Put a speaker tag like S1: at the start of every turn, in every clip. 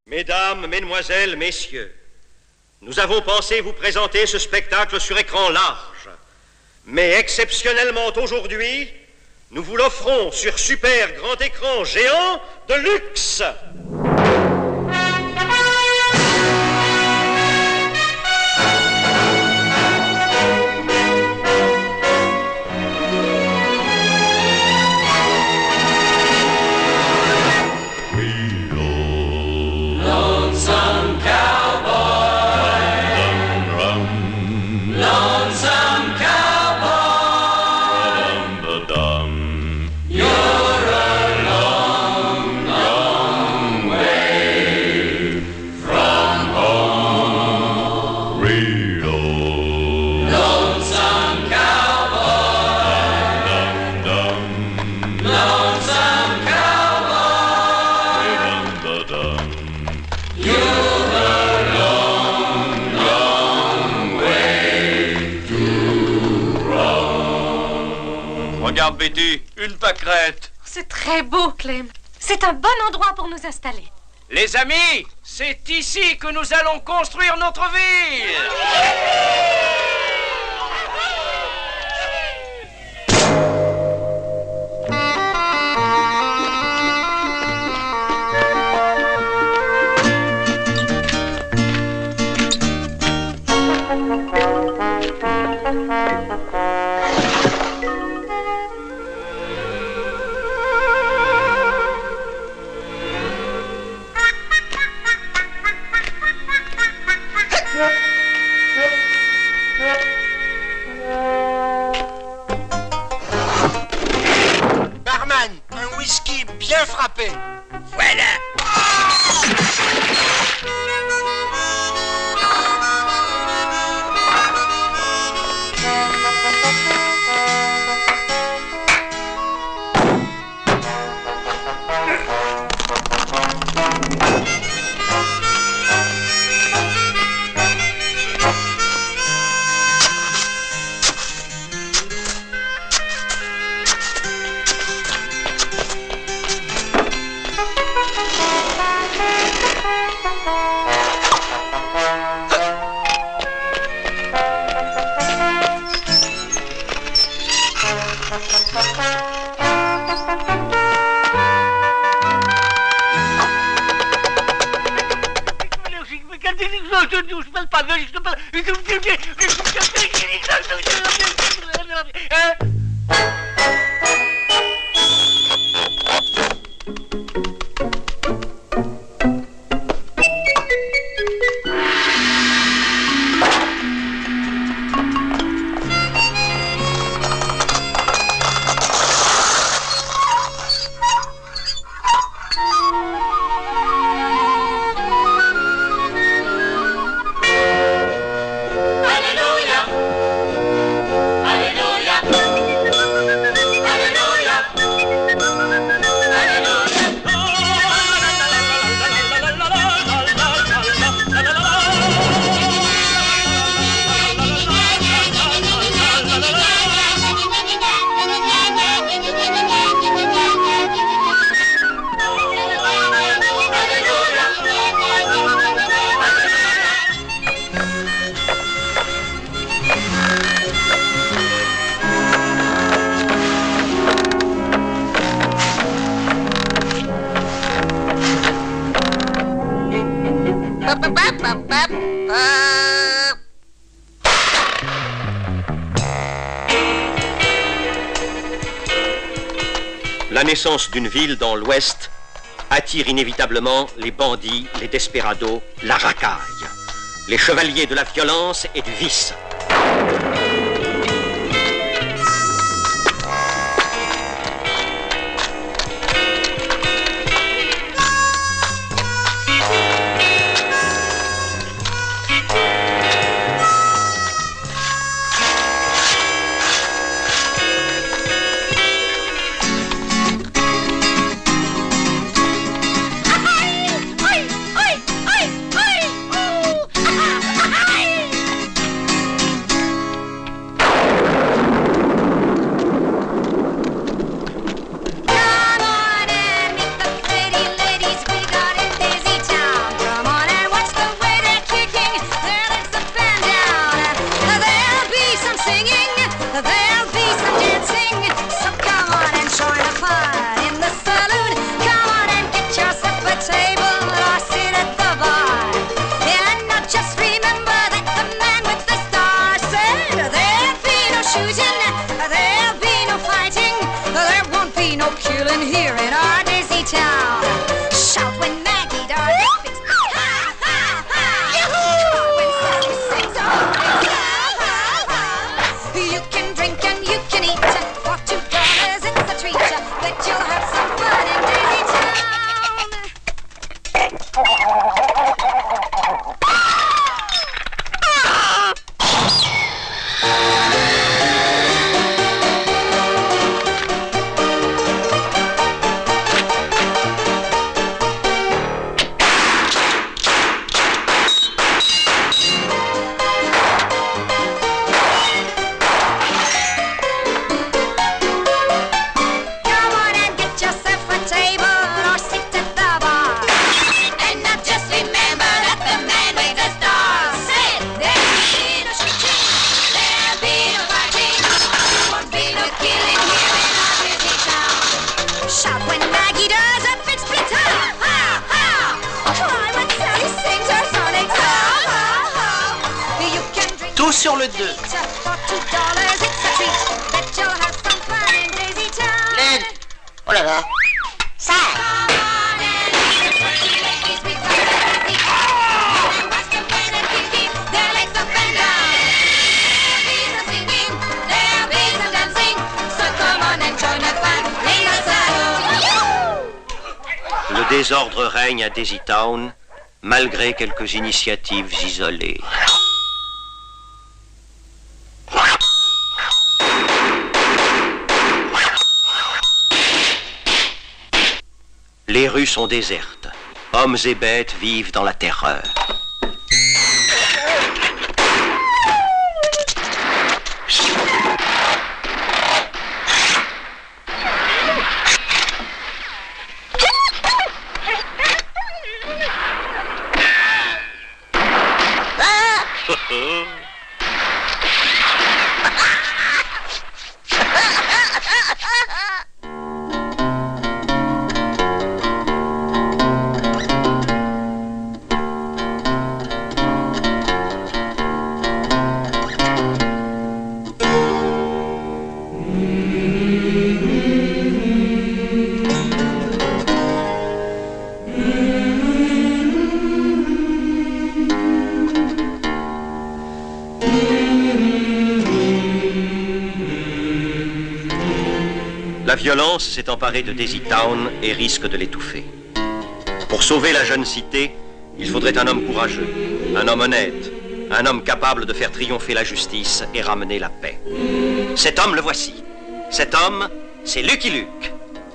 S1: Mesdames, mesdemoiselles, messieurs, nous avons pensé vous présenter ce spectacle sur écran large. Mais exceptionnellement aujourd'hui, nous vous l'offrons sur super grand écran géant de luxe.
S2: Regarde, Betty, une pâquerette.
S3: C'est très beau, Clem. C'est un bon endroit pour nous installer.
S2: Les amis, c'est ici que nous allons construire notre ville.
S4: Barman, un whisky bien frappé.
S2: Voilà.
S1: La naissance d'une ville dans l'Ouest attire inévitablement les bandits, les desperados, la racaille, les chevaliers de la violence et du vice.
S5: sur le 2.
S6: Len. Oh là là. Ça.
S1: Le désordre règne à Daisy Town, malgré quelques initiatives isolées. Les rues sont désertes. Hommes et bêtes vivent dans la terreur. La violence s'est emparée de Daisy Town et risque de l'étouffer. Pour sauver la jeune cité, il faudrait un homme courageux, un homme honnête, un homme capable de faire triompher la justice et ramener la paix. Cet homme, le voici. Cet homme, c'est Lucky Luke.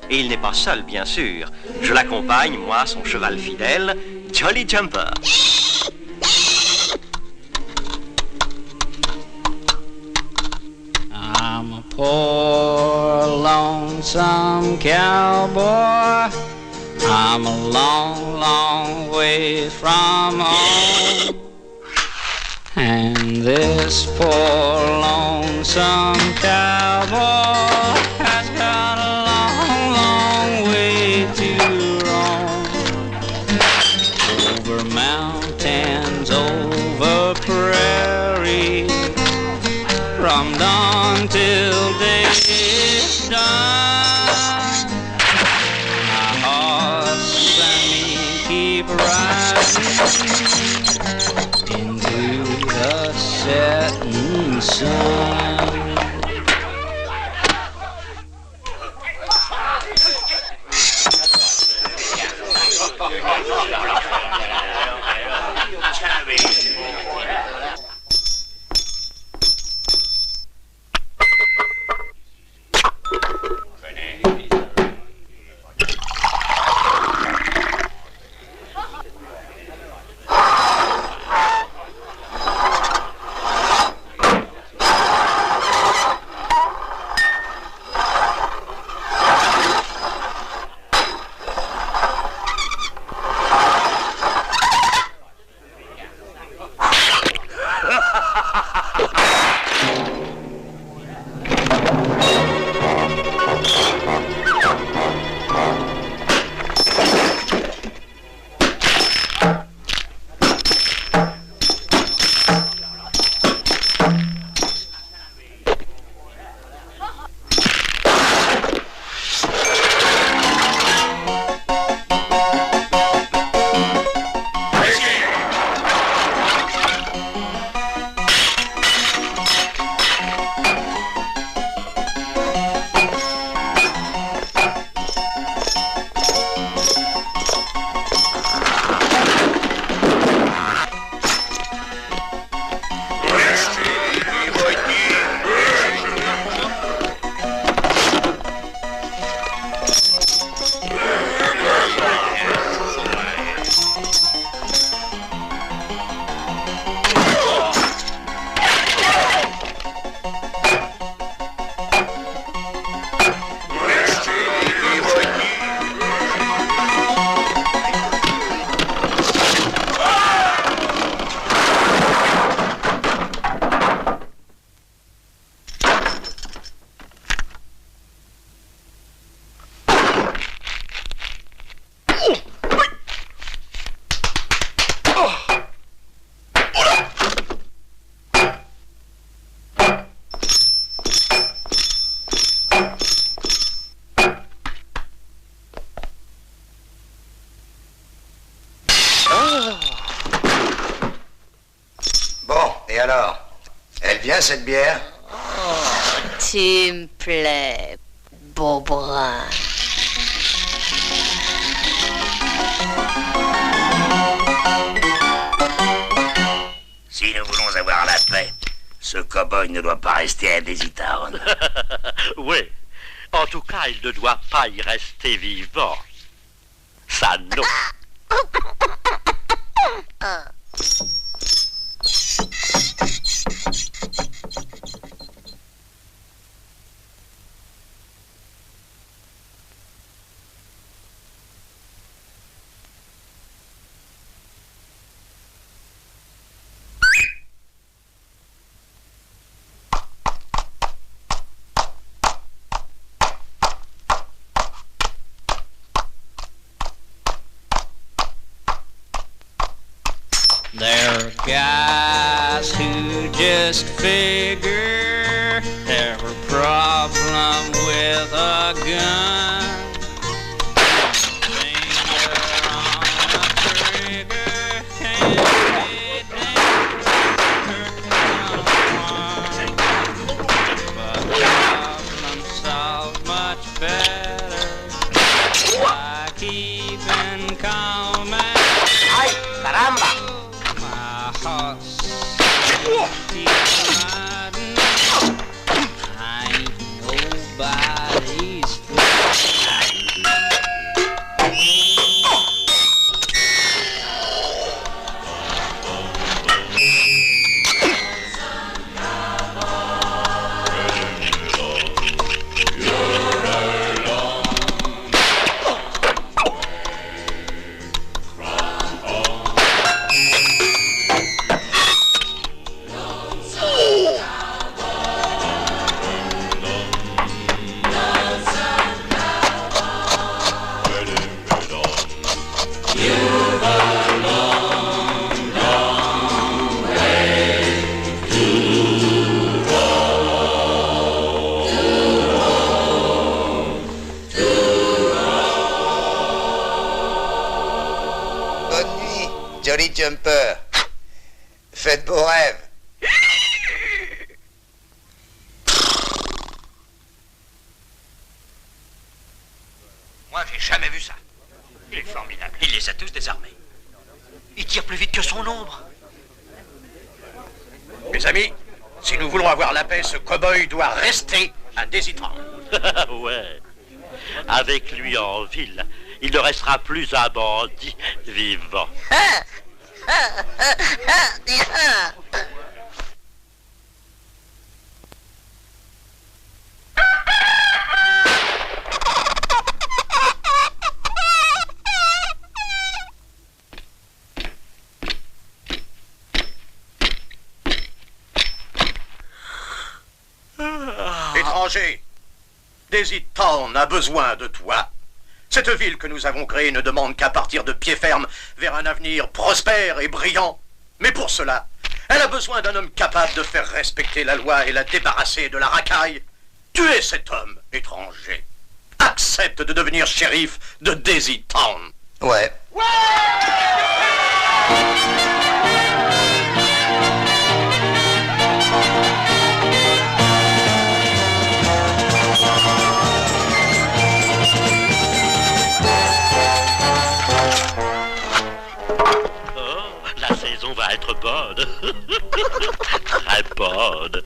S1: Et il n'est pas seul, bien sûr. Je l'accompagne, moi, son cheval fidèle, Jolly Jumper.
S7: I'm a poor, lonesome cowboy. I'm a long, long way from home. And this poor, lonesome cowboy has got a long, long way to roam. Over mountains, over prairie, from dawn till day is done. My horse and me keep riding into the setting sun.
S5: alors? Elle vient, cette bière?
S6: Tu me plais, beau brun.
S8: Si nous voulons avoir la paix, ce cow-boy ne doit pas rester à Daisy Town.
S9: Oui. En tout cas, il ne doit pas y rester vivant. Ça, non.
S7: There are guys who just figure their problem with a gun. Finger on the trigger and it but problem solved much better by keeping calm and
S6: Ay, caramba!
S5: Jolly Jumper. Faites beaux rêves.
S1: Moi, j'ai jamais vu ça. Il est formidable. Il les a tous désarmés. Il tire plus vite que son ombre. Mes amis, si nous voulons avoir la paix, ce cow-boy doit rester à Daisy Town.
S9: Ouais. Avec lui en ville, il ne restera plus un bandit vivant.
S1: Étranger, Daisy Town a besoin de toi. Cette ville que nous avons créée ne demande qu'à partir de pied ferme vers un avenir prospère et brillant. Mais pour cela, elle a besoin d'un homme capable de faire respecter la loi et la débarrasser de la racaille. Tu es cet homme, étranger. Accepte de devenir shérif de Daisy Town.
S5: Ouais.
S9: La saison va être bonne. Très bonne.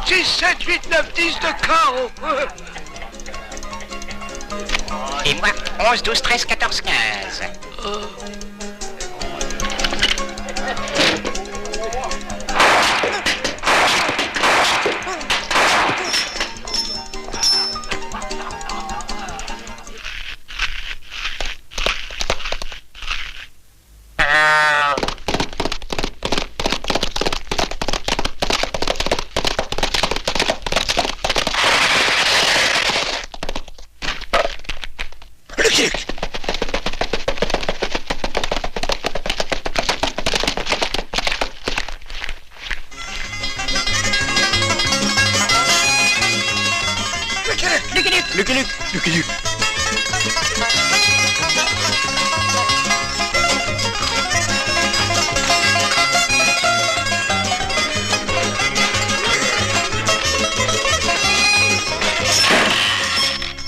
S4: Six, 7, 8, 9, 10 de carreau.
S6: Et moi, 11, 12, 13, 14, 15.
S1: Lucky Luke, Lucky Luke.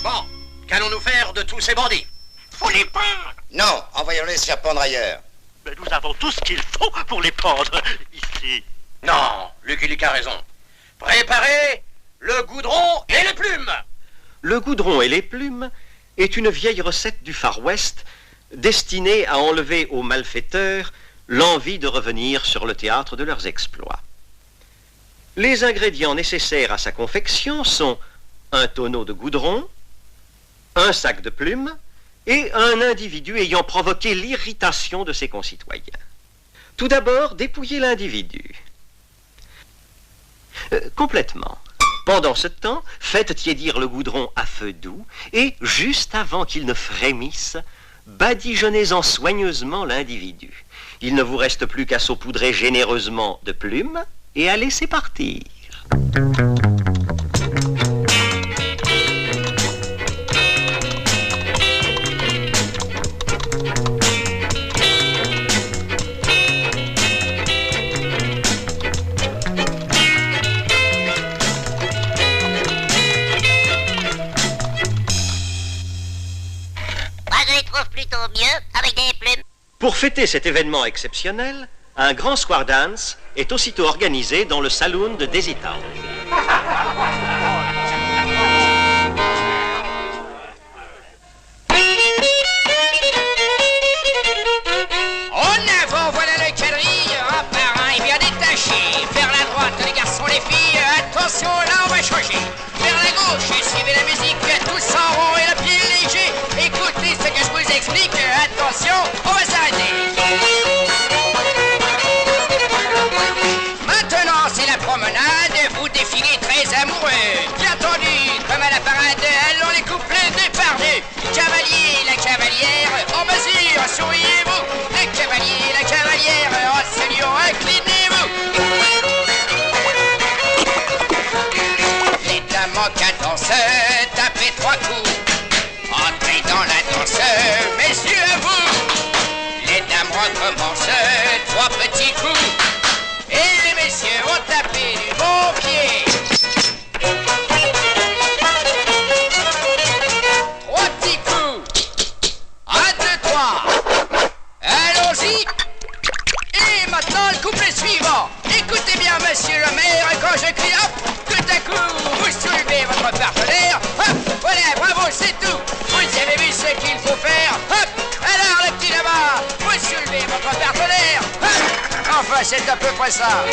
S10: Bon, qu'allons-nous faire de tous ces bandits?
S8: Faut les pendre.
S5: Non, envoyons-les se faire pendre ailleurs.
S9: Mais nous avons tout ce qu'il faut pour les pendre ici.
S10: Non, Lucky Luke a raison. Préparez le goudron et les plumes.
S1: Le goudron et les plumes est une vieille recette du Far West destinée à enlever aux malfaiteurs l'envie de revenir sur le théâtre de leurs exploits. Les ingrédients nécessaires à sa confection sont un tonneau de goudron, un sac de plumes et un individu ayant provoqué l'irritation de ses concitoyens. Tout d'abord, dépouiller l'individu. Complètement. Pendant ce temps, faites tiédir le goudron à feu doux et, juste avant qu'il ne frémisse, badigeonnez-en soigneusement l'individu. Il ne vous reste plus qu'à saupoudrer généreusement de plumes et à laisser partir.
S6: Plutôt mieux avec des plumes.
S1: Pour fêter cet événement exceptionnel, un grand square dance est aussitôt organisé dans le saloon de Daisy Town.
S2: En avant, voilà le quadrille, un par un et bien détaché. Vers la droite, les garçons, les filles, attention, là on va changer. Vers la gauche, et suivez la musique, tous en rond et le pied léger. Écoutez ce que je vous explique, attention, on va s'arrêter. Maintenant, c'est la promenade, vous défilez très amoureux. Bien tendu, comme à la parade, allons les couplets dépardus. Cavalier, la cavalière, en mesure, souriez-vous. Le cavalier, la cavalière, en saluant, inclinez-vous. Les dames en cadence, tapez 3 coups. Entrez dans la danse, messieurs à vous. Les dames recommencent, 3 petits coups. Et les messieurs ont tapé du bon pied. 3 petits coups. 1, 2, 3. Allons-y. Et maintenant le couplet suivant. Écoutez bien, monsieur le maire, quand je crie hop, tout à coup, vous soulevez votre partenaire. Hop, voilà, bravo, c'est tout. Vous avez vu ce qu'il faut faire. Hop, alors le petit là-bas, vous soulevez votre partenaire. Hop, enfin, c'est à peu près ça.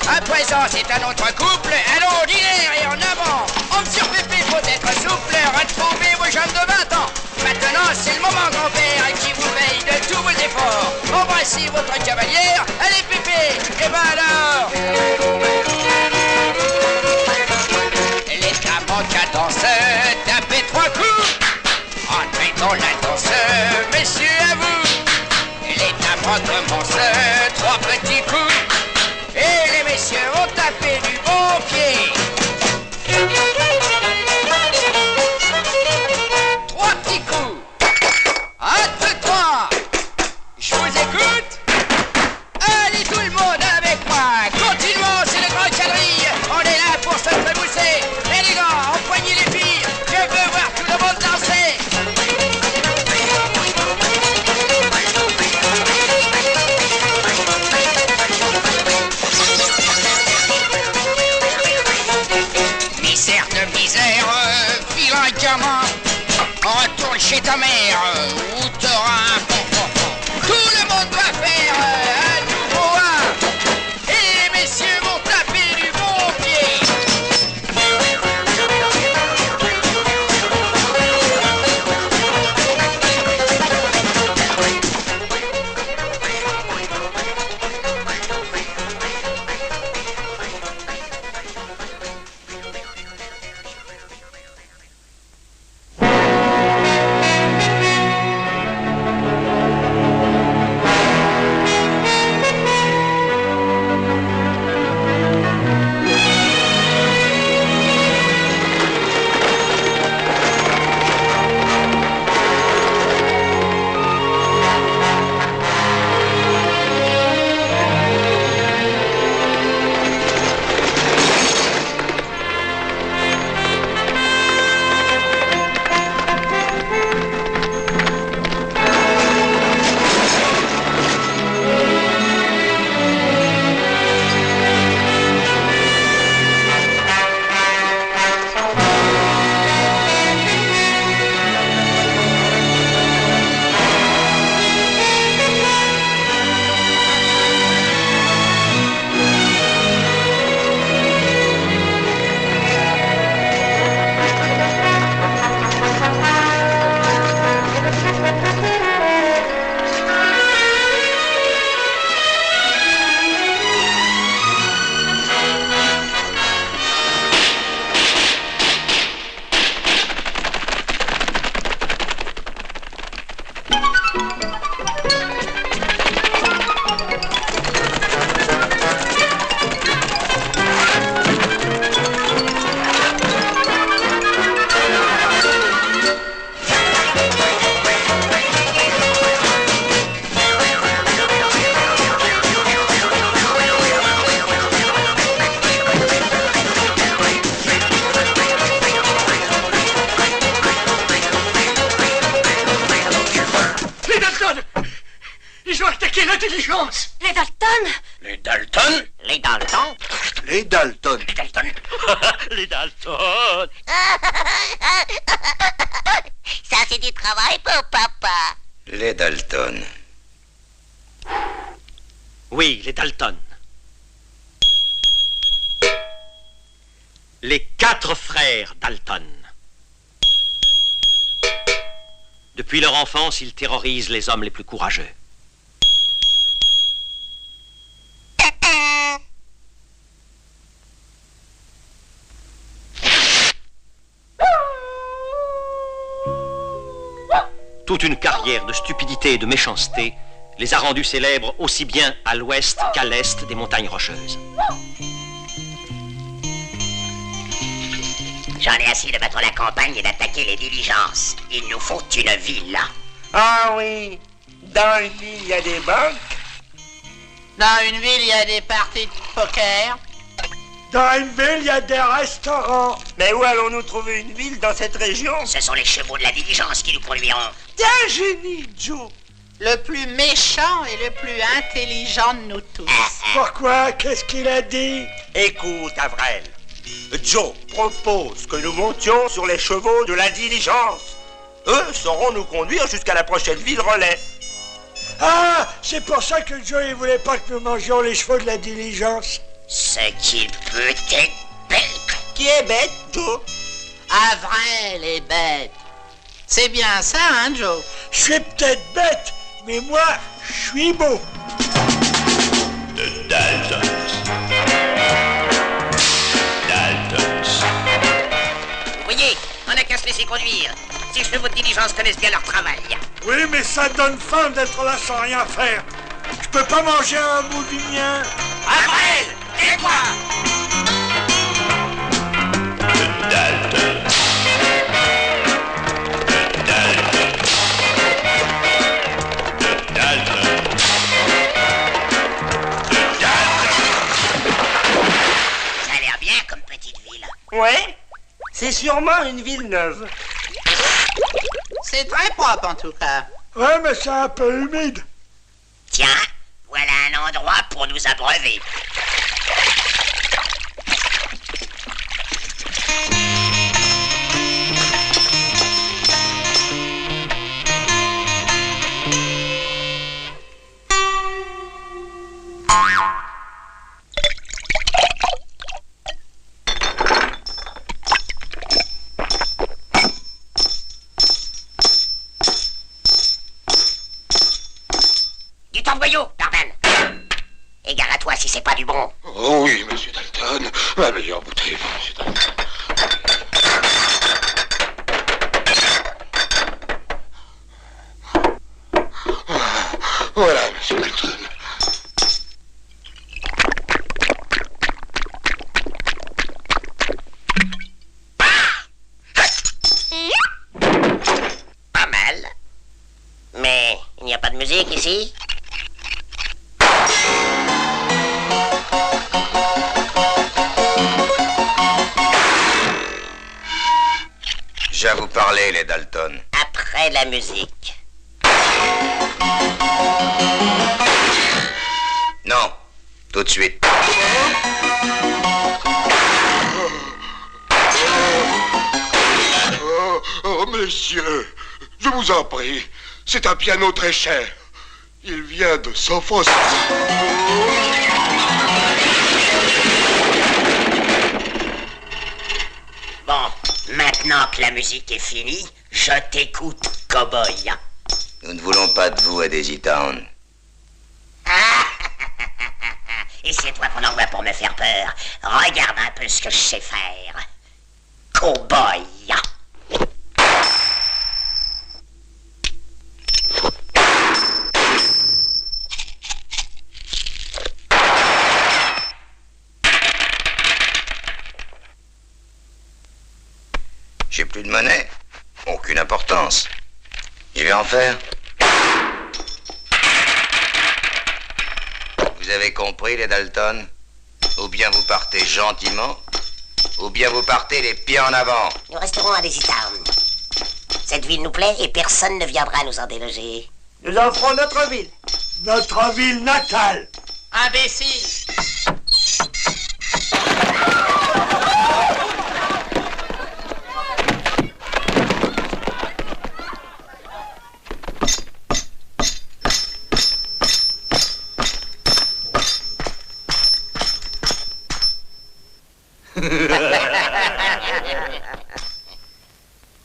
S2: À présent, c'est un autre couple. Allons, derrière et en avant. Homme sur pépé, faut être souple. Retrouvez vos jeunes de 20 ans. Maintenant, c'est le moment, grand-père, qui vous veille de tous vos efforts. Embrassez votre cavalière. Allez, pépé. Et ben alors. Les dames en cadence, tapez 3 coups. Entrez dans la danse, messieurs à vous. Les dames recommencent, 3 petits coups. Et les messieurs ont tapé du bon pied. 3 petits coups. 1, 2, 3. Je vous écoute. Allez tout le monde avec moi. Continuons, c'est le grand quadrille. On est là pour se trémousser. Et les gars, empoignez les filles. Je veux voir tout le monde danser. Misère de misère, vilain gamin. Retourne chez ta mère, où t'auras un bon. Tout le monde doit faire un nouveau un. Et les messieurs vont taper du bon pied.
S6: diligence.
S3: Les Dalton?
S10: Les Dalton?
S6: Les Dalton?
S5: Les Dalton.
S10: Les Dalton?
S9: Les Dalton.
S6: Ça, c'est du travail pour papa.
S5: Les Dalton.
S1: Oui, les Dalton. Les 4 frères Dalton. Depuis leur enfance, ils terrorisent les hommes les plus courageux. Toute une carrière de stupidité et de méchanceté les a rendus célèbres aussi bien à l'ouest qu'à l'est des montagnes rocheuses.
S6: J'en ai assez de battre la campagne et d'attaquer les diligences. Il nous faut une ville, là.
S4: Ah oui, dans une ville, il y a des banques.
S2: Dans une ville, il y a des parties de poker.
S4: Dans une ville, il y a des restaurants. Mais où allons-nous trouver une ville dans cette région?
S6: Ce sont les chevaux de la diligence qui nous conduiront.
S4: T'es un génie, Joe.
S2: Le plus méchant et le plus intelligent de nous tous.
S4: Pourquoi? Qu'est-ce qu'il a dit? Écoute, Avril. Joe propose que nous montions sur les chevaux de la diligence. Eux sauront nous conduire jusqu'à la prochaine ville relais. Ah, c'est pour ça que Joe ne voulait pas que nous mangions les chevaux de la diligence.
S6: Ce qu'il peut être bête.
S4: Qui est bête, Joe?
S2: Avril est bête. C'est bien ça, hein, Joe?
S4: Je suis peut-être bête, mais moi, je suis beau.
S9: The Daltons. Daltons.
S6: Vous voyez, on n'a qu'à se laisser conduire. Ces chevaux de diligence connaissent bien leur travail.
S4: Oui, mais ça donne faim d'être là sans rien faire. Je peux pas manger un bout du mien.
S6: Avril, tais-toi!
S9: The Daltons. The Daltons. The Daltons. The Daltons.
S6: Ça a l'air bien comme petite ville.
S4: Ouais, c'est sûrement une ville neuve.
S2: C'est très propre, en tout cas.
S4: Ouais, mais c'est un peu humide.
S6: Tiens, voilà un endroit pour nous abreuver. Du temps de voyou, Darnell. Égare à toi si c'est pas du bon.
S5: Oh oui, monsieur Dalton. La meilleure bouteille, monsieur Dalton. Voilà, monsieur Dalton.
S6: Pas mal. Mais il n'y a pas de musique ici?
S5: J'ai à vous parler, les Dalton.
S6: Après la musique.
S5: Non, tout de suite.
S11: Oh, messieurs, je vous en prie, c'est un piano très cher. Il vient de Sophos.
S6: Bon, maintenant que la musique est finie, je t'écoute, cow-boy.
S5: Nous ne voulons pas de vous à Daisy Town.
S6: Et c'est toi qu'on envoie pour me faire peur. Regarde un peu ce que je sais faire. Cow-boy.
S5: J'ai plus de monnaie. Aucune importance. Il va en faire. Vous avez compris, les Dalton? Ou bien vous partez gentiment, ou bien vous partez les pieds en avant.
S6: Nous resterons à Daisy Town. Cette ville nous plaît et personne ne viendra nous en déloger.
S4: Nous en ferons notre ville.
S12: Notre ville natale.
S2: Imbécile.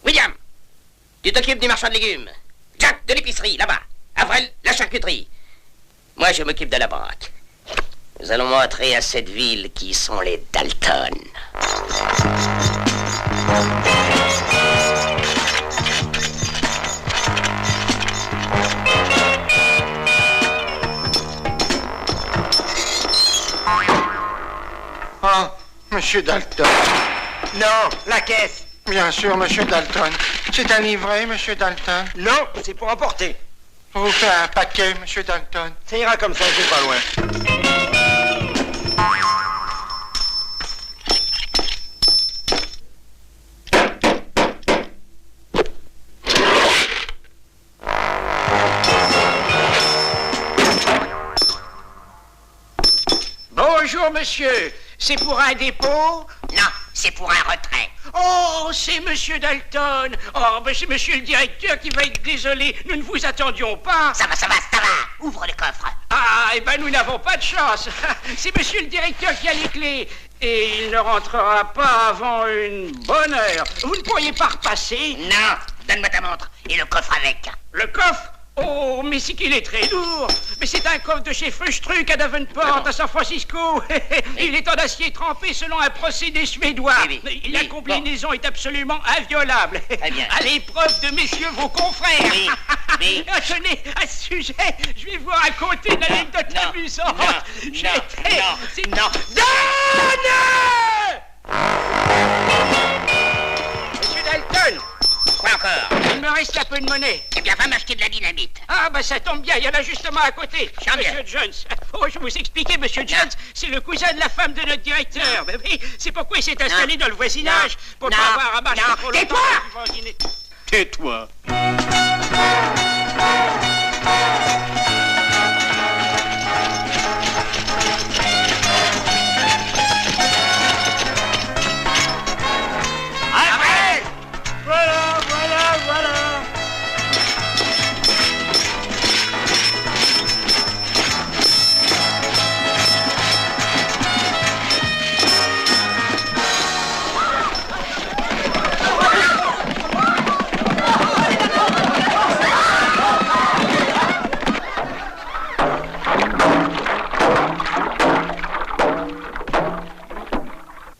S10: William, tu t'occupes du marchand de légumes. Jack, de l'épicerie, là-bas. Avril, la charcuterie. Moi, je m'occupe de la banque. Nous allons montrer à cette ville qui sont les Dalton.
S13: Oh, Monsieur Dalton.
S4: Non, la caisse.
S13: Bien sûr, Monsieur Dalton. C'est un livret, Monsieur Dalton.
S4: Non, c'est pour emporter.
S13: On vous fait un paquet, Monsieur Dalton.
S4: Ça ira comme ça, c'est pas loin.
S2: Bonjour, monsieur. C'est pour un dépôt?
S6: Non, c'est pour un retrait.
S2: Oh, c'est monsieur Dalton. Oh, ben c'est monsieur le directeur qui va être désolé. Nous ne vous attendions pas.
S6: Ça va. Ouvre le coffre.
S2: Ah, eh ben nous n'avons pas de chance. C'est monsieur le directeur qui a les clés. Et il ne rentrera pas avant une bonne heure. Vous ne pourriez pas repasser?
S6: Non, donne-moi ta montre et le coffre avec.
S2: Le coffre? Oh, mais c'est qu'il est très lourd. Mais c'est un coffre de chez Feuchtruck à Davenport, à San Francisco. Il est en acier trempé selon un procédé suédois. La combinaison est absolument inviolable. À l'épreuve de messieurs vos confrères. Tenez, à ce sujet, je vais vous raconter une anecdote amusante. Monsieur Dalton.
S6: Quoi encore?
S2: Il me reste un peu de monnaie.
S6: Eh bien, va m'acheter de la dynamite.
S2: Ah, bah ça tombe bien, il y en a justement à côté. Monsieur Jones. Oh, je vous expliquais, Monsieur Jones, c'est le cousin de la femme de notre directeur. Mais oui, c'est pourquoi il s'est installé dans le voisinage. Pour ne pas avoir à marcher trop longtemps.
S12: Tais-toi.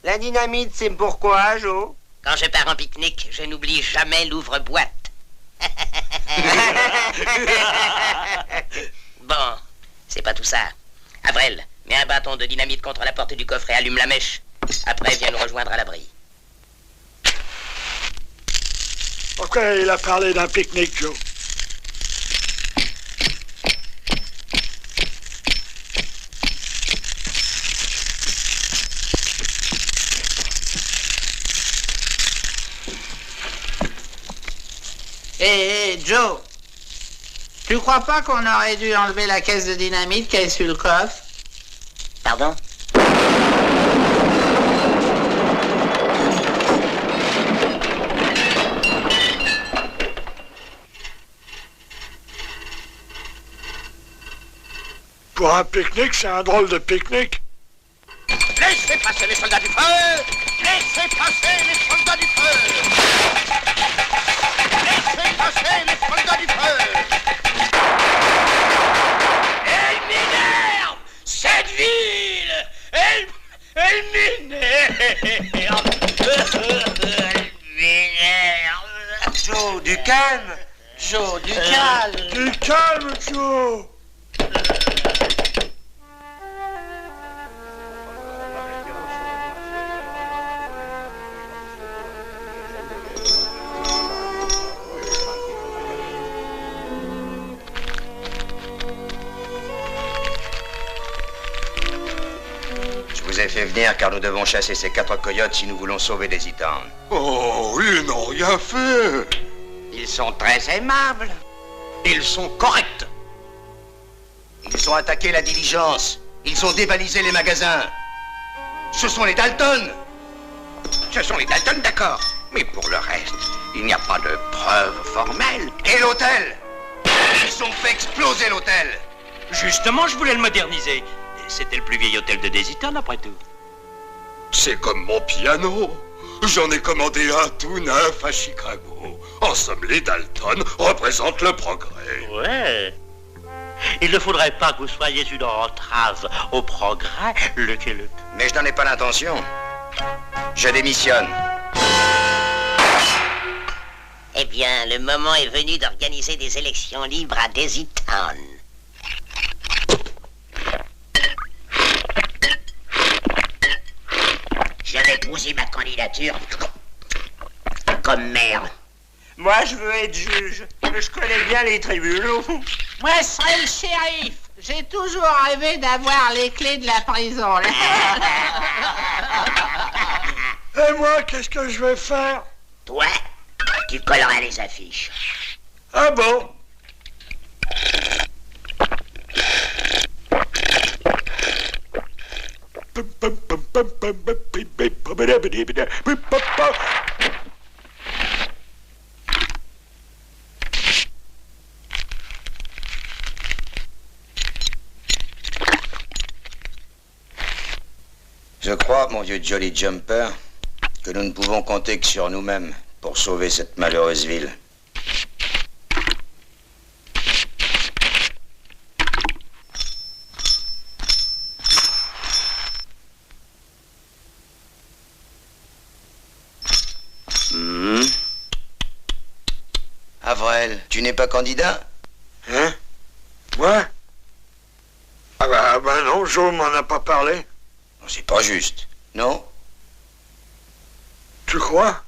S4: La dynamite, c'est pourquoi, Joe?
S10: Quand je pars en pique-nique, je n'oublie jamais l'ouvre-boîte. Bon, c'est pas tout ça. Avril, mets un bâton de dynamite contre la porte du coffre et allume la mèche. Après, viens nous rejoindre à l'abri.
S12: Pourquoi il a parlé d'un pique-nique, Joe?
S14: Hé, Joe, tu crois pas qu'on aurait dû enlever la caisse de dynamite qui est sur le coffre?
S6: Pardon?
S12: Pour un pique-nique, c'est un drôle de pique-nique.
S2: Laissez passer les soldats du feu! Laissez passer les soldats du feu! Laissez passer les soldats du feu! Elle m'énerve! Cette ville! Elle m'énerve! Elle m'énerve!
S4: Joe, du calme!
S14: Joe, du calme!
S12: Du calme, Joe!
S5: Je vous ai fait venir car nous devons chasser ces 4 coyotes si nous voulons sauver des Eaton.
S11: Oh, ils n'ont rien fait.
S10: Ils sont très aimables.
S8: Ils sont corrects.
S5: Ils ont attaqué la diligence. Ils ont dévalisé les magasins. Ce sont les Dalton.
S2: Ce sont les Dalton, d'accord. Mais pour le reste, il n'y a pas de preuves formelles.
S5: Et l'hôtel? Ils ont fait exploser l'hôtel.
S15: Justement, je voulais le moderniser. C'était le plus vieil hôtel de Desiton, après tout.
S11: C'est comme mon piano. J'en ai commandé un tout neuf à Chicago. En somme, les Dalton représentent le progrès.
S9: Ouais. Il ne faudrait pas que vous soyez une entrave au progrès, Lucky Luke.
S5: Mais je n'en ai pas l'intention. Je démissionne.
S6: Eh bien, le moment est venu d'organiser des élections libres à Daisy Town. Je vais poser ma candidature comme maire.
S4: Moi, je veux être juge. Je connais bien les tribunaux.
S14: Moi, je serai le shérif. J'ai toujours rêvé d'avoir les clés de la prison.
S12: Et moi, qu'est-ce que je vais faire?
S6: Toi, tu colleras les affiches.
S12: Ah bon?
S5: Je crois, mon vieux Jolly Jumper, que nous ne pouvons compter que sur nous-mêmes pour sauver cette malheureuse ville. Avrel, tu n'es pas candidat?
S12: Hein? Moi? Ah bah non, Joe m'en a pas parlé.
S5: C'est pas juste, non?
S12: Tu crois?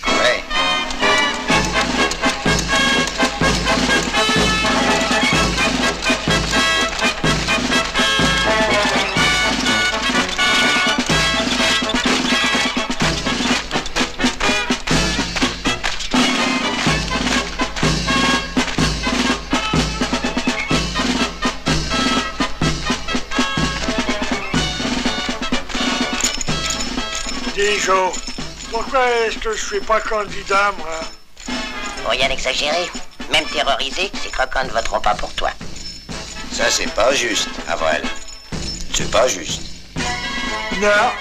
S5: Ouais.
S12: Dis, Joe, pourquoi est-ce que je suis pas candidat, moi?
S6: Faut rien exagérer. Même terrorisé, ces croquants ne voteront pas pour toi.
S5: Ça, c'est pas juste, Avrel. C'est pas juste.
S12: Non.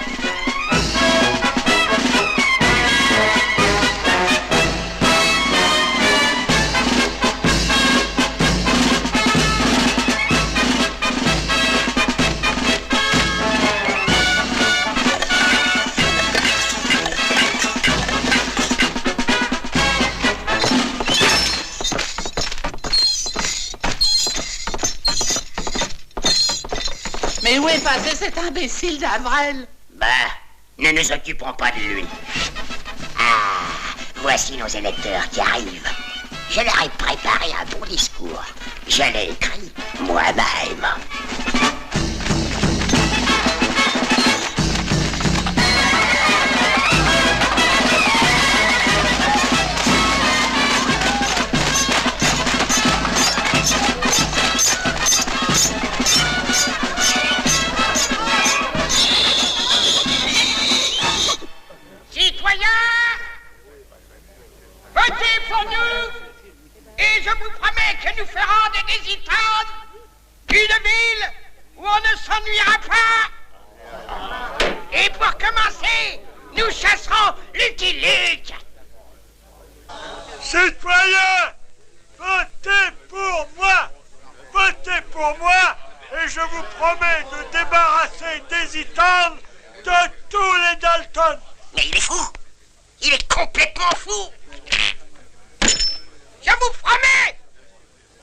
S14: Mais où est passé cet imbécile d'Avrel?
S6: Bah, ne nous occupons pas de lui. Ah, voici nos électeurs qui arrivent. Je leur ai préparé un bon discours. Je l'ai écrit moi-même.
S2: Votez pour nous et je vous promets que nous ferons de Daisy Town une ville où on ne s'ennuiera pas. Et pour commencer, nous chasserons Lucky Luke.
S12: Citoyens, votez pour moi. Votez pour moi et je vous promets de débarrasser Daisy Town de tous les Dalton.
S6: Mais il est fou. Il est complètement fou.
S2: Je vous promets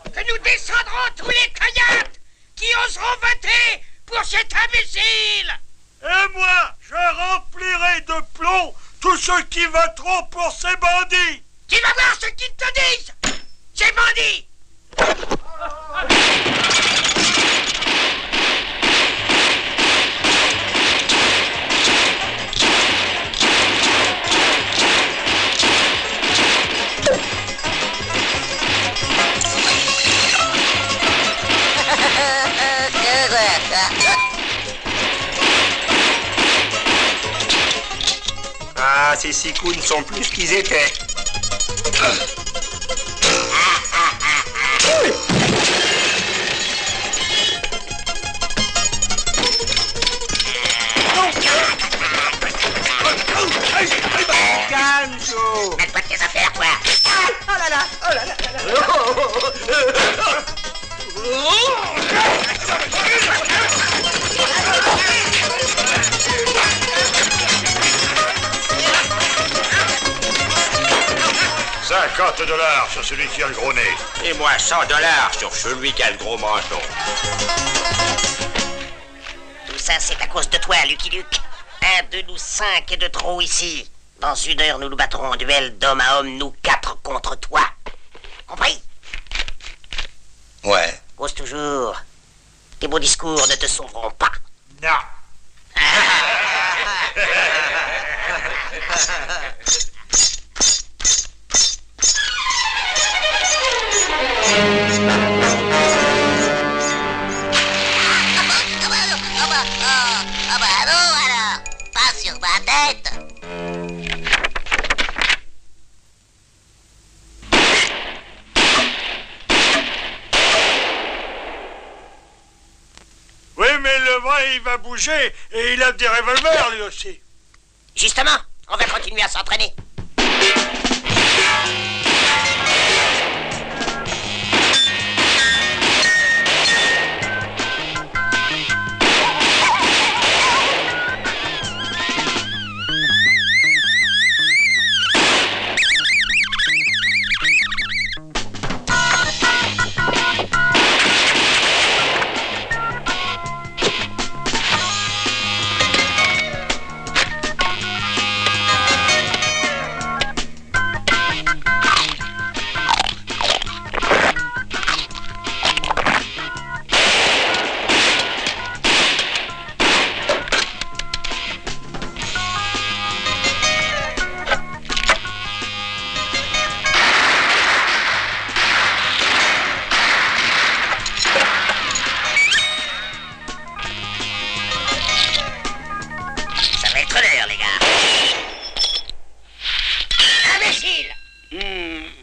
S2: que nous descendrons tous les coyotes qui oseront voter pour cet imbécile.
S12: Et moi, je remplirai de plomb tous ceux qui voteront pour ces bandits.
S2: Tu vas voir ce qu'ils te disent, ces bandits.
S4: Ah, ces 6 coups ne sont plus ce qu'ils étaient. Calme, Joe.
S6: Mets-toi de tes affaires, toi.
S4: Oh là là, oh là là,
S8: $50 sur celui qui a le gros nez.
S4: Et moi, $100 sur celui qui a le gros menton.
S6: Tout ça, c'est à cause de toi, Lucky Luke. Un de nous 5 est de trop ici. Dans 1 heure, nous nous battrons en duel d'homme à homme, nous 4 contre toi. Compris?
S5: Ouais.
S6: Cause toujours. Tes beaux discours ne te sauveront pas.
S12: Non.
S6: Ah bah non alors. Pas sur ma tête.
S12: Oui, mais le vrai, il va bouger et il a des revolvers, lui aussi.
S6: Justement, on va continuer à s'entraîner.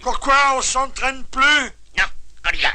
S12: Pourquoi on s'entraîne plus?
S6: Non, on y va.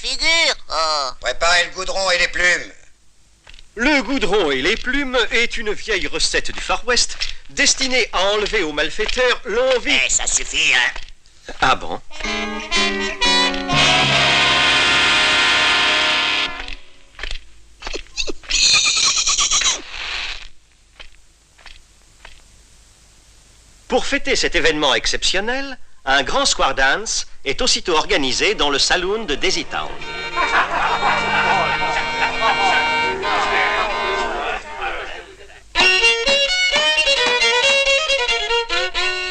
S6: figure. Oh.
S5: Préparez le goudron et les plumes.
S1: Le goudron et les plumes est une vieille recette du Far West destinée à enlever aux malfaiteurs l'envie...
S6: Eh, ça suffit, hein.
S1: Ah bon? Pour fêter cet événement exceptionnel, un grand square dance est aussitôt organisé dans le saloon de Daisy Town.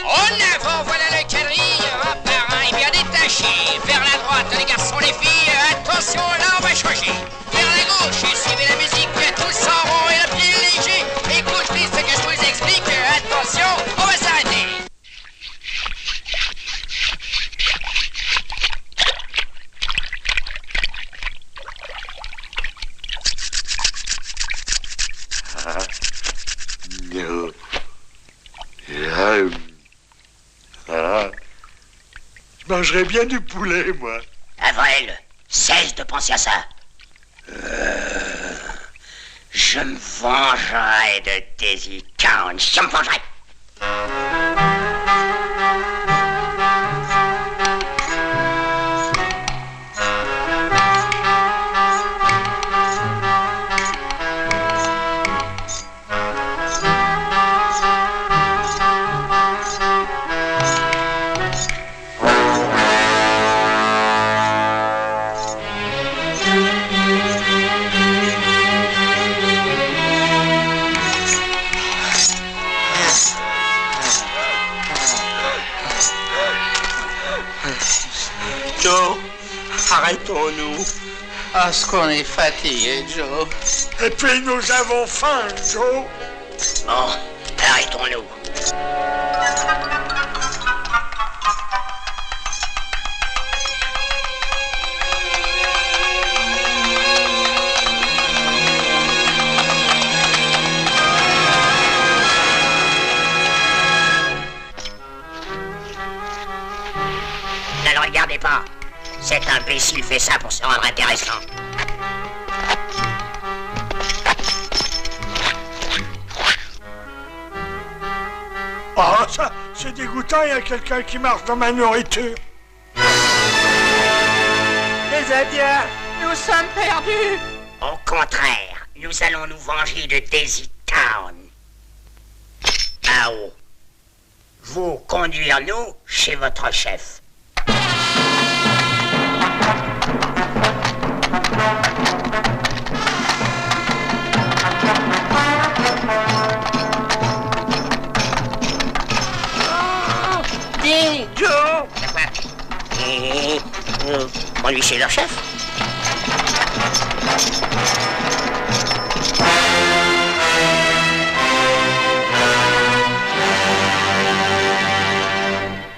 S2: En avant, voilà le quadrille, un par un et bien détaché. Vers la droite, les garçons, les filles, attention, là on va changer. Vers la gauche, suivez la musique, tous en rond et le pied léger. Écoute, ce que je vous explique, attention, on va s'arrêter.
S12: Je mangerais bien du poulet, moi.
S6: Avril, cesse de penser à ça. Je me vengerai de Daisy Town. Je me vengerai.
S4: Joe, arrêtons-nous.
S14: Ah, ce qu'on est fatigué, Joe.
S12: Et puis nous avons faim, Joe.
S6: Bon, arrêtons-nous. Ne le regardez pas. Cet imbécile fait ça pour se rendre intéressant.
S12: Ah, ça, c'est dégoûtant, il y a quelqu'un qui marche dans ma nourriture.
S14: Les Indiens, nous sommes perdus.
S6: Au contraire, nous allons nous venger de Daisy Town. Ao, vous conduire nous chez votre chef.
S14: Dis, Joe.
S6: Et conduire chez leur chef.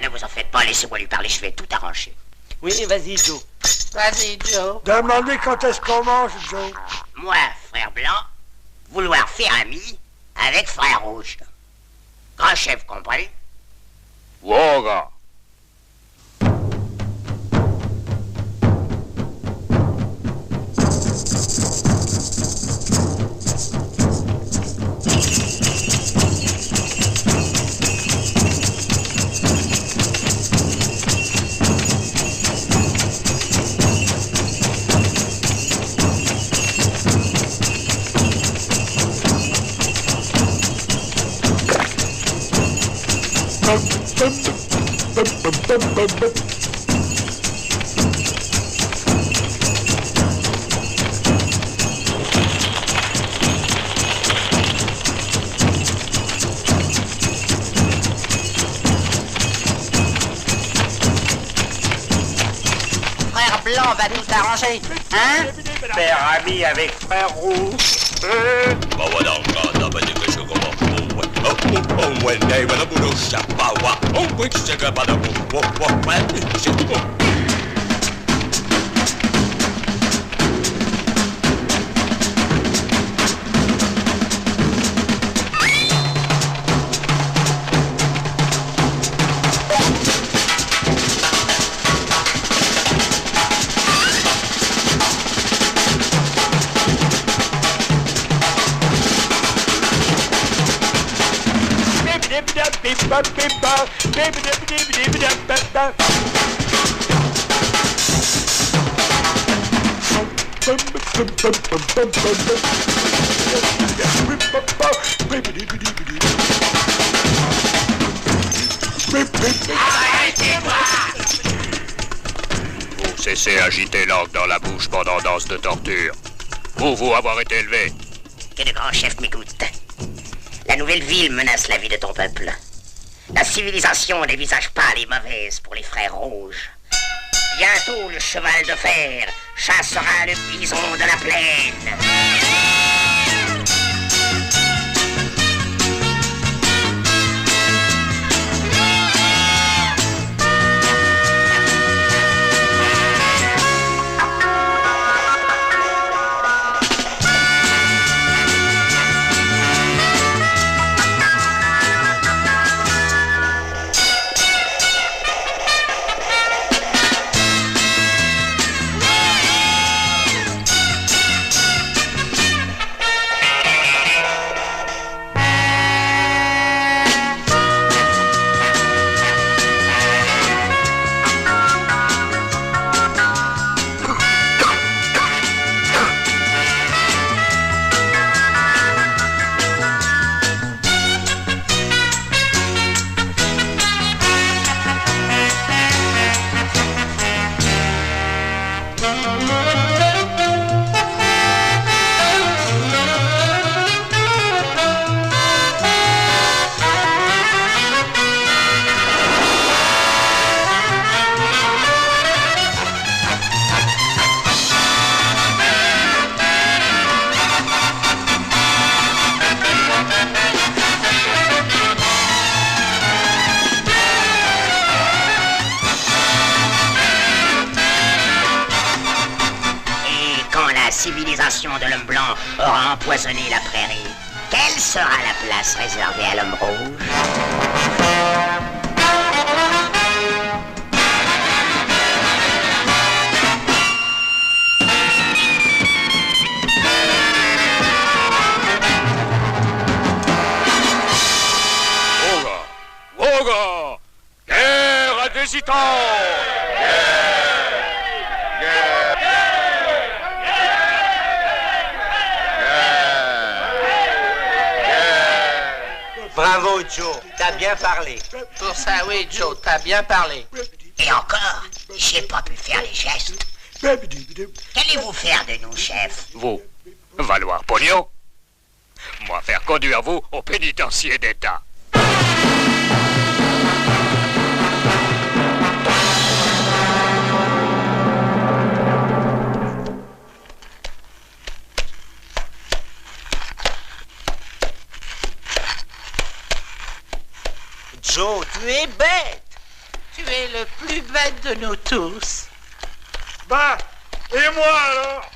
S6: Ne vous en faites pas, laissez-moi lui parler, je vais tout arranger.
S10: Oui, vas-y, Joe.
S14: Vas-y, Joe.
S12: Demandez quand est-ce qu'on mange, Joe.
S6: Moi, frère blanc, vouloir faire ami avec frère rouge. Grand chef, compris?
S11: Woga.
S14: Frère blanc va tout arranger, hein?
S4: Faire ami avec frère rouge.
S11: Vous cessez agiter l'angle dans la bouche pendant danse de torture. Vous avoir été élevé.
S6: Que le grand chef m'écoute. La nouvelle ville menace la vie de ton peuple. La civilisation des visages pâles et mauvaise pour les frères rouges. Bientôt le cheval de fer chassera le bison de la plaine. De l'homme blanc aura empoisonné la prairie. Quelle sera la place réservée à l'homme rouge?
S11: Woga! Guerre à des Titans!
S4: Bravo, Joe, t'as bien parlé.
S14: Pour ça, oui, Joe, t'as bien parlé.
S6: Et encore, j'ai pas pu faire les gestes. Qu'allez-vous faire de nous, chef?
S11: Vous, valoir pognon. Moi, faire conduire vous au pénitencier d'État.
S14: Joe, tu es bête. Tu es le plus bête de nous tous.
S12: Bah, et moi alors?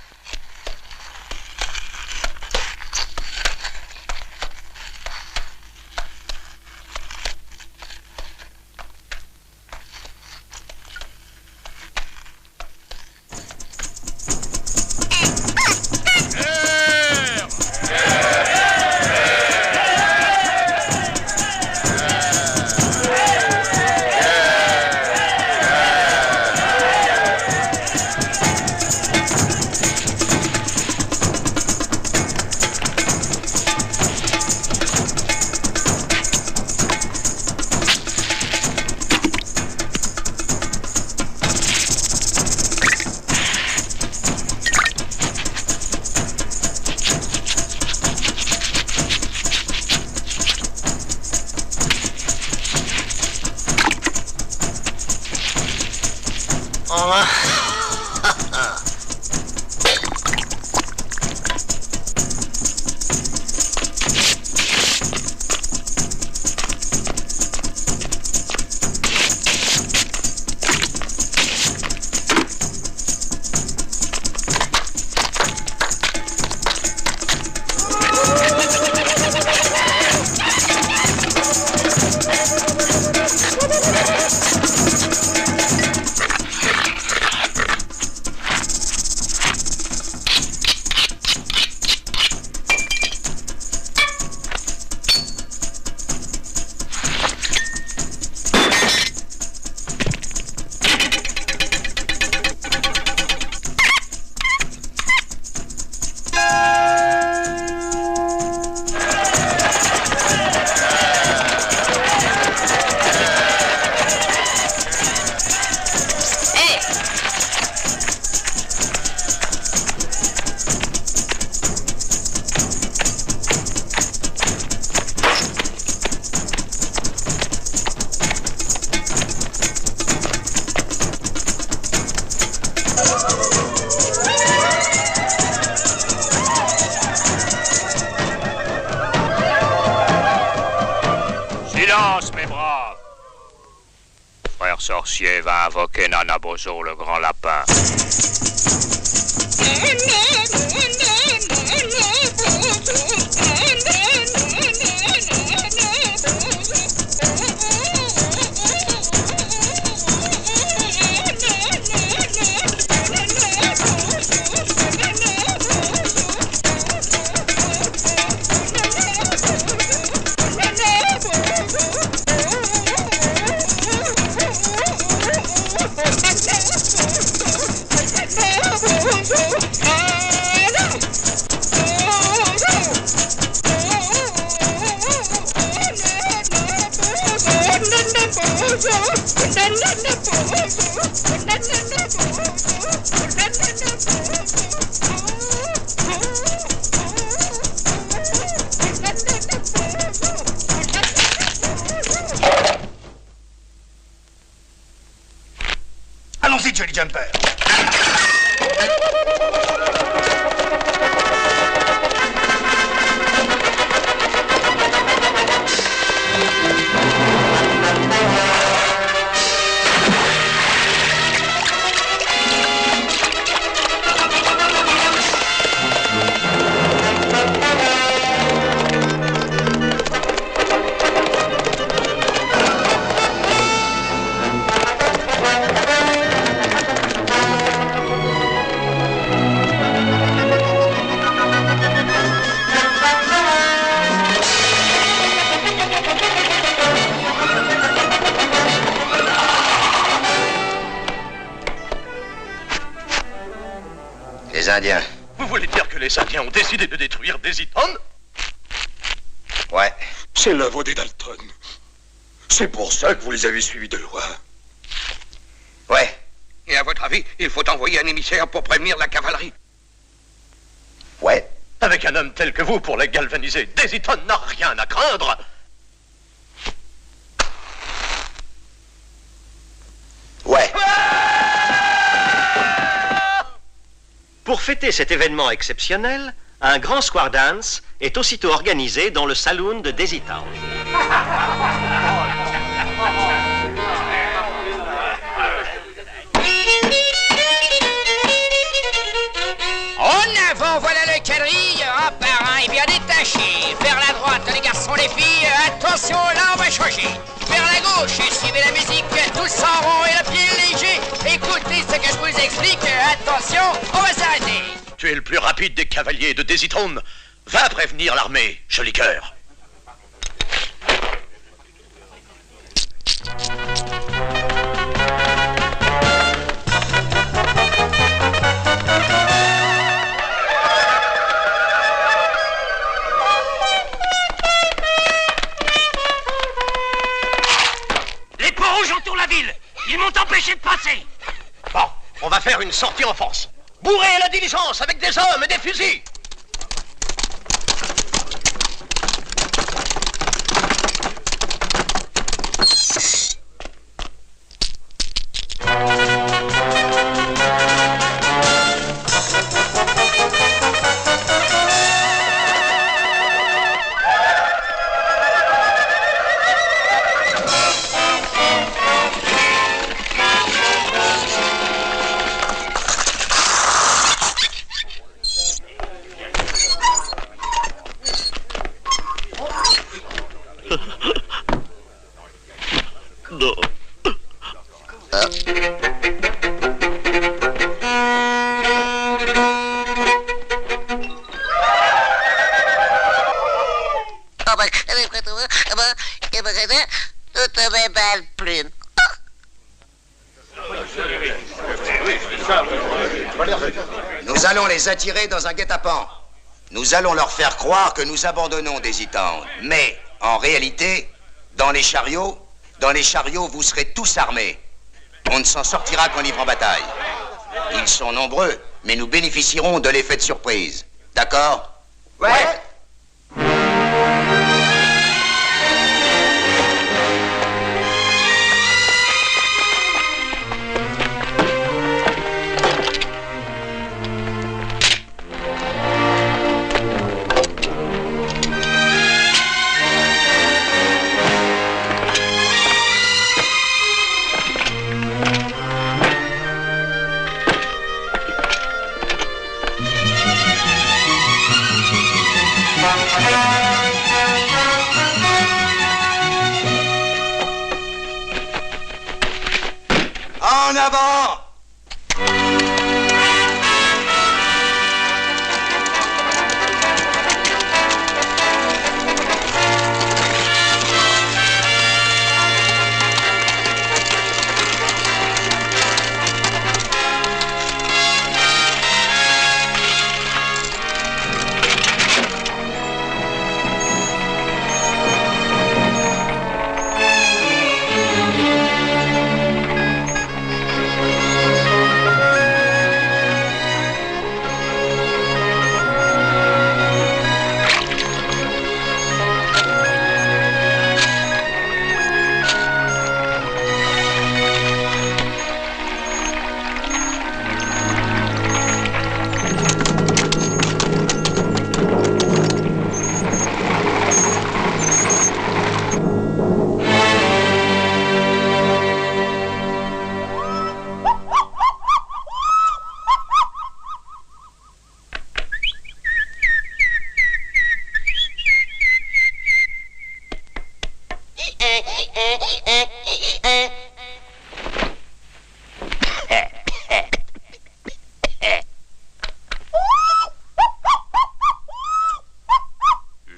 S16: père sorcier va invoquer Nana Bozo, le grand lapin.
S4: Allons-y, Jolly Jumper.
S5: Les Indiens.
S11: Vous voulez dire que les Indiens ont décidé de détruire Desiton?
S5: Ouais.
S11: C'est l'œuvre des Dalton. C'est pour ça que vous les avez suivis de loin.
S5: Ouais.
S17: Et à votre avis, il faut envoyer un émissaire pour prévenir la cavalerie?
S5: Ouais.
S11: Avec un homme tel que vous pour les galvaniser, Desiton n'a rien à craindre.
S5: Ouais.
S1: Pour fêter cet événement exceptionnel, un grand square dance est aussitôt organisé dans le saloon de Daisytown.
S2: En avant, voilà le quadrille, un par un et bien détaché. Vers la droite, les garçons, les filles, attention, là on va changer. Vers la gauche, suivez la musique, tous en rond et le pied léger. Écoutez ce que je vous explique, attention, on va s'arrêter.
S11: Tu es le plus rapide des cavaliers de Desiton. Va prévenir l'armée, joli cœur.
S8: Les peaux rouges entourent la ville. Ils m'ont empêché de passer.
S11: Bon, on va faire une sortie en force. Bourrez la diligence avec des hommes et des fusils.
S9: Non.
S6: Toutes mes belles plumes.
S5: Nous allons les attirer dans un guet-apens. Nous allons leur faire croire que nous abandonnons Desiton. Mais, en réalité, dans les chariots, vous serez tous armés. On ne s'en sortira qu'en livrant bataille. Ils sont nombreux, mais nous bénéficierons de l'effet de surprise. D'accord?
S4: Ouais.
S5: En avant!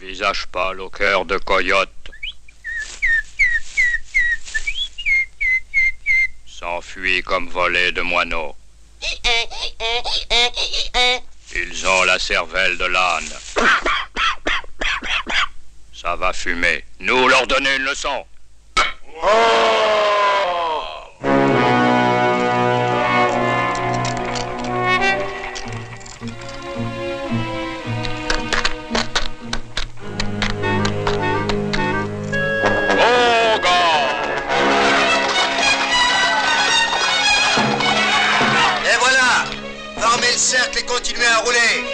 S16: Visage pâle au cœur de coyote. S'enfuit comme volé de moineaux. Ils ont la cervelle de l'âne. Ça va fumer. Nous leur donner une leçon.
S5: Et voilà! Formez le cercle et continuez à rouler!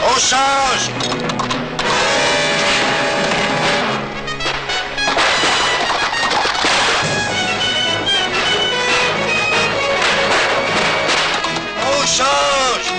S5: On change! On change!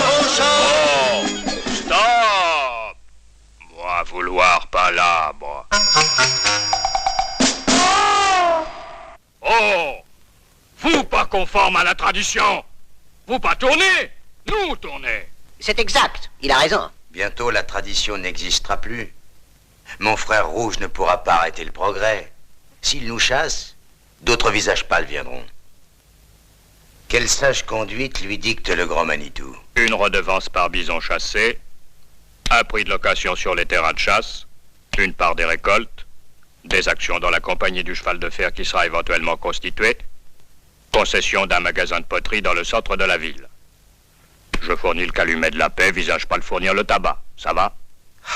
S5: On change!
S16: Stop! Moi vouloir palabre. Oh! Vous pas conforme à la tradition. Vous pas tourner, nous tourner.
S6: C'est exact, il a raison.
S5: Bientôt la tradition n'existera plus. Mon frère rouge ne pourra pas arrêter le progrès. S'il nous chasse, d'autres visages pâles viendront. Quelle sage conduite lui dicte le grand Manitou?
S16: Une redevance par bison chassé, un prix de location sur les terrains de chasse, une part des récoltes, des actions dans la compagnie du cheval de fer qui sera éventuellement constituée, concession d'un magasin de poterie dans le centre de la ville. Je fournis le calumet de la paix, visage pas le fournir le tabac. Ça va?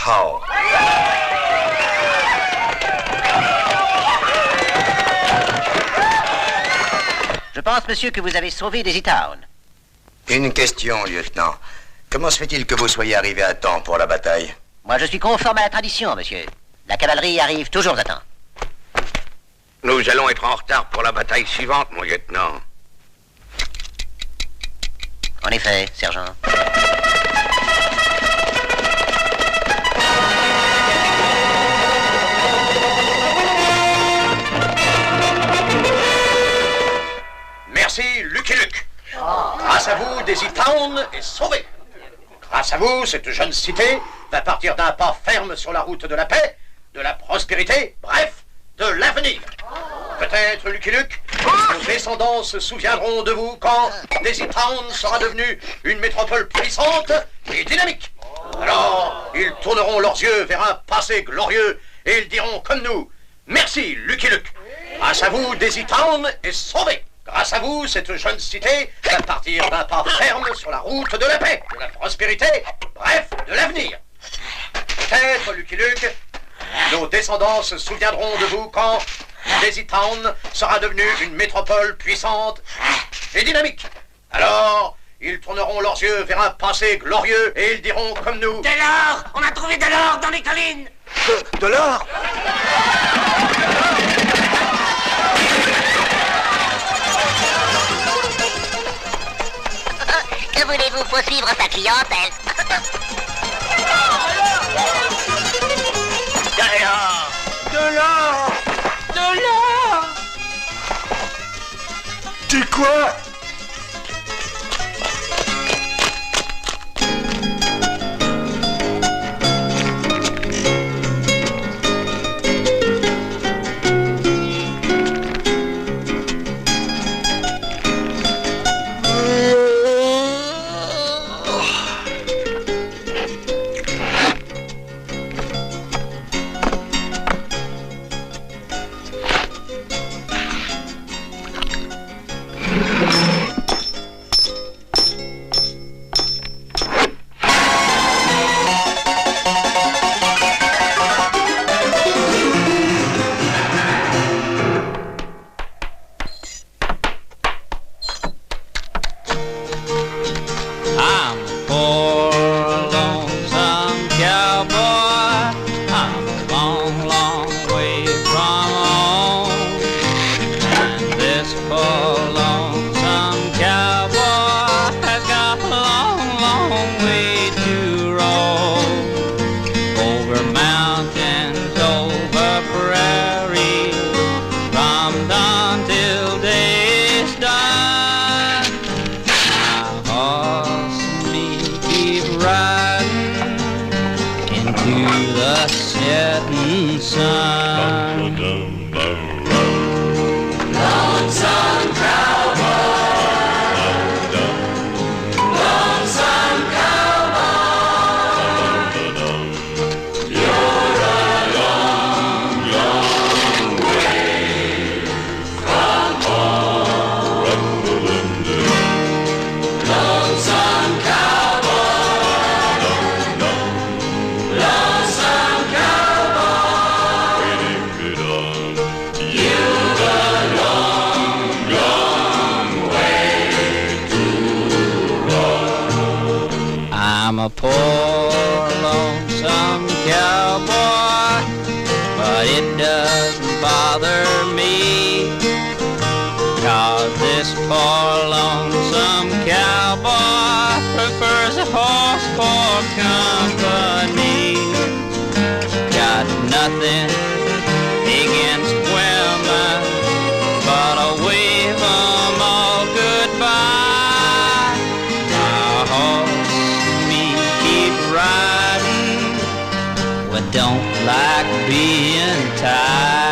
S5: Oh.
S6: Je pense, monsieur, que vous avez sauvé Daisy Town.
S5: Une question, lieutenant. Comment se fait-il que vous soyez arrivé à temps pour la bataille?
S6: Moi, je suis conforme à la tradition, monsieur. La cavalerie arrive toujours à temps.
S17: Nous allons être en retard pour la bataille suivante, mon lieutenant.
S6: En effet, sergent.
S1: Grâce à vous, Daisy Town est sauvée. Grâce à vous, cette jeune cité va partir d'un pas ferme sur la route de la paix, de la prospérité, bref, de l'avenir. Peut-être, Lucky Luke, nos descendants se souviendront de vous quand Daisy Town sera devenue une métropole puissante et dynamique. Alors, ils tourneront leurs yeux vers un passé glorieux et ils diront comme nous, merci Lucky Luke. Grâce à vous, Daisy Town est sauvée. Grâce à vous, cette jeune cité va partir d'un pas ferme sur la route de la paix, de la prospérité, bref, de l'avenir. Peut-être, Lucky Luke, nos descendants se souviendront de vous quand Daisy Town sera devenue une métropole puissante et dynamique. Alors, ils tourneront leurs yeux vers un passé glorieux et ils diront comme nous...
S6: De l'or! On a trouvé de l'or dans les collines!
S4: De l'or?
S6: Que voulez-vous? Faut suivre sa clientèle.
S12: De l'or! De l'or!
S4: Tu quoi?
S7: Don't like being tied.